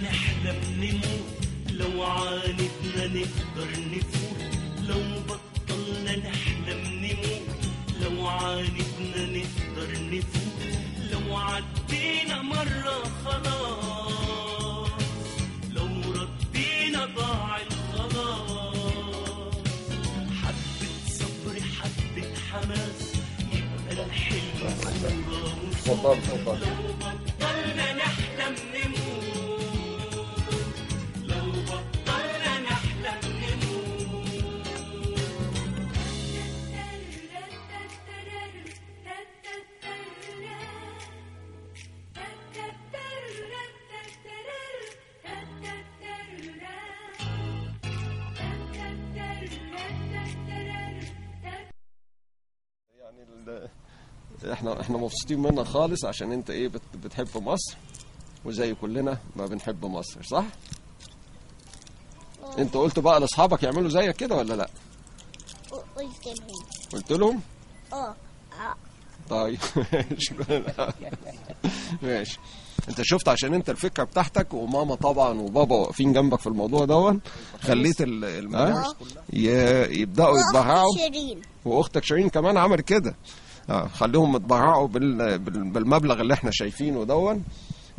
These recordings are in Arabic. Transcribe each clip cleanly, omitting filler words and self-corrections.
نحلم نموت، لو عاندنا نقدر نفوت. لو بطلنا نحلم نموت، لو عاندنا نقدر نفوت. لو عدينا مرة خلاص، لو ردينا ضاع الخلاص. حبة صبر حبة حماس، يبقى الحلم صورة مصورة. لو بطلنا نحلم نموت، احنا مبسوطين منك خالص عشان انت ايه بتحب مصر، وزي كلنا ما بنحب مصر، صح؟ انت قلت بقى لاصحابك يعملوا زيك كده ولا لا؟ قلت لهم؟ طيب ماشي. انت شفت عشان انت الفكره بتاعتك وماما طبعا وبابا واقفين جنبك في الموضوع دون، خليت المدارس يبداوا يتبرعوا، واختك شيرين كمان عملت كده. خليهم يتبرعوا بالمبلغ اللي احنا شايفينه دون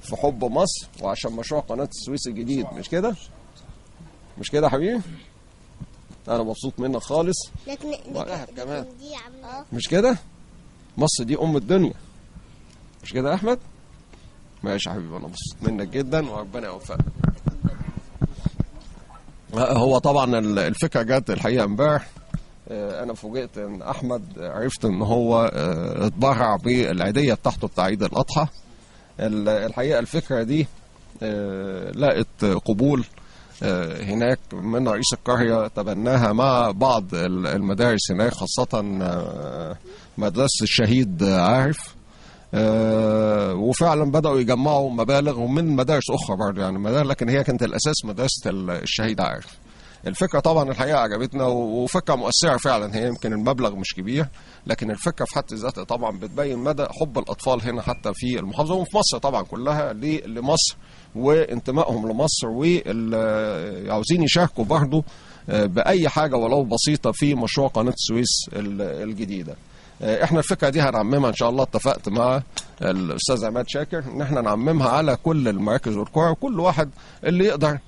في حب مصر وعشان مشروع قناه السويس الجديد، مش كده؟ مش كده يا حبيبي؟ انا مبسوط منك خالص. لكن كمان مش كده؟ مصر دي ام الدنيا، مش كده يا احمد؟ ماشي يا حبيبي، انا مبسوط منك جدا وربنا يوفقك. هو طبعا الفكره جت الحقيقه امبارح. انا فوجئت ان احمد عرفت ان هو اتبرع بالعيديه بتاعته بتاع عيد الاضحى. الحقيقه الفكره دي لقت قبول هناك من رئيس القريه، تبناها مع بعض المدارس هناك، خاصه مدرسه الشهيد عارف. وفعلا بدأوا يجمعوا مبالغ ومن مدارس أخرى برضه، يعني مدارس، لكن هي كانت الأساس مدرسة الشهيد عارف. الفكرة طبعا الحقيقة عجبتنا وفكرة مؤثرة فعلا. هي يمكن المبلغ مش كبير، لكن الفكرة في حد ذاتها طبعا بتبين مدى حب الأطفال هنا حتى في المحافظة وفي مصر طبعا كلها لمصر وانتمائهم لمصر، وعاوزين يشاركوا برضه بأي حاجة ولو بسيطة في مشروع قناة السويس الجديدة. احنا الفكره دي هنعممها ان شاء الله. اتفقت مع الاستاذ عماد شاكر ان احنا نعممها على كل المراكز والقرى، وكل واحد اللي يقدر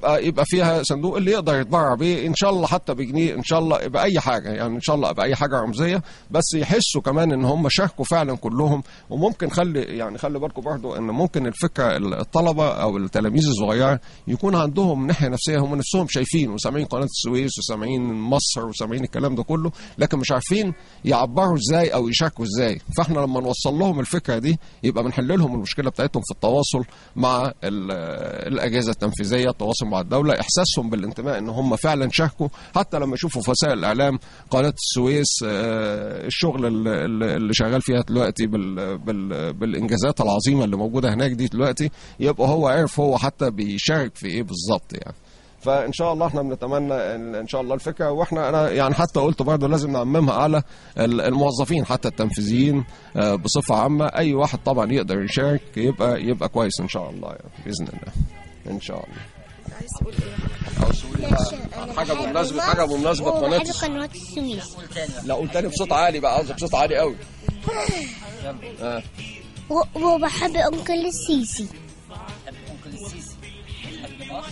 يبقى فيها صندوق اللي يقدر يتبرع بيه، ان شاء الله حتى بجنيه، ان شاء الله باي حاجه، يعني ان شاء الله باي حاجه رمزيه، بس يحسوا كمان ان هم شاركوا فعلا كلهم. وممكن خلي بالكم برضو ان ممكن الفكره الطلبه او التلاميذ الصغيره يكون عندهم ناحيه نفسيه، هم نفسهم شايفين وسامعين قناه السويس وسامعين مصر وسامعين الكلام ده كله، لكن مش عارفين يعبروا ازاي او يشاركوا ازاي. فاحنا لما نوصل لهم الفكره دي يبقى بنحل لهم المشكله بتاعتهم في التواصل مع الاجهزه التنفيذيه، التواصل مع الدولة، إحساسهم بالانتماء إن هم فعلا شاركوا، حتى لما يشوفوا في وسائل الإعلام قناة السويس الشغل اللي شغال فيها دلوقتي بالإنجازات العظيمة اللي موجودة هناك دي دلوقتي، يبقى هو عارف هو حتى بيشارك في إيه بالظبط يعني. فان شاء الله احنا بنتمنى ان شاء الله الفكره، واحنا انا يعني حتى قلت برضه لازم نعممها على الموظفين حتى التنفيذيين بصفه عامه. اي واحد طبعا يقدر يشارك يبقى كويس ان شاء الله يعني، باذن الله ان شاء الله. عايز تقول ايه؟ حاجه بمناسبه قناه السويس. لا قول تاني بصوت عالي بقى، قصدك بصوت عالي قوي. وبحب انكل السيسي. انكل السيسي بحب مصر.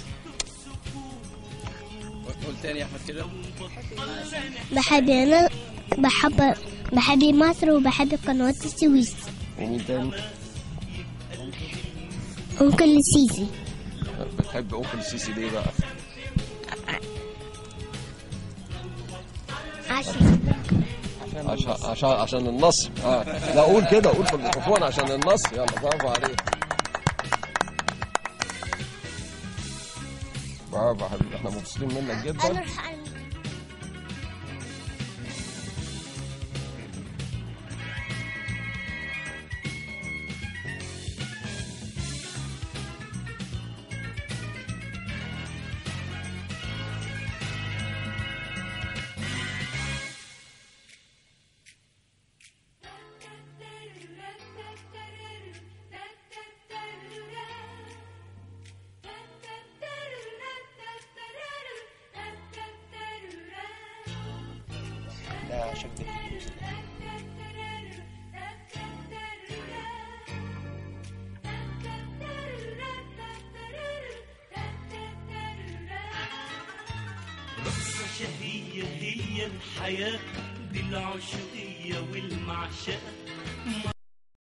قول تاني يا احمد كده. بحب مصر وبحب قناه السويس. ومين تاني؟ انكل السيسي. بتحب انكل السيسي ليه بقى؟ عشان النصر. لا قول كده، قول في الميكروفون عشان النصر. يلا برافو عليك، برافو يا حبيبي، احنا مبسوطين منك جدا. عشان تجيب فلوس. رقصة شهية هي الحياة بالعشقية والمعشقة،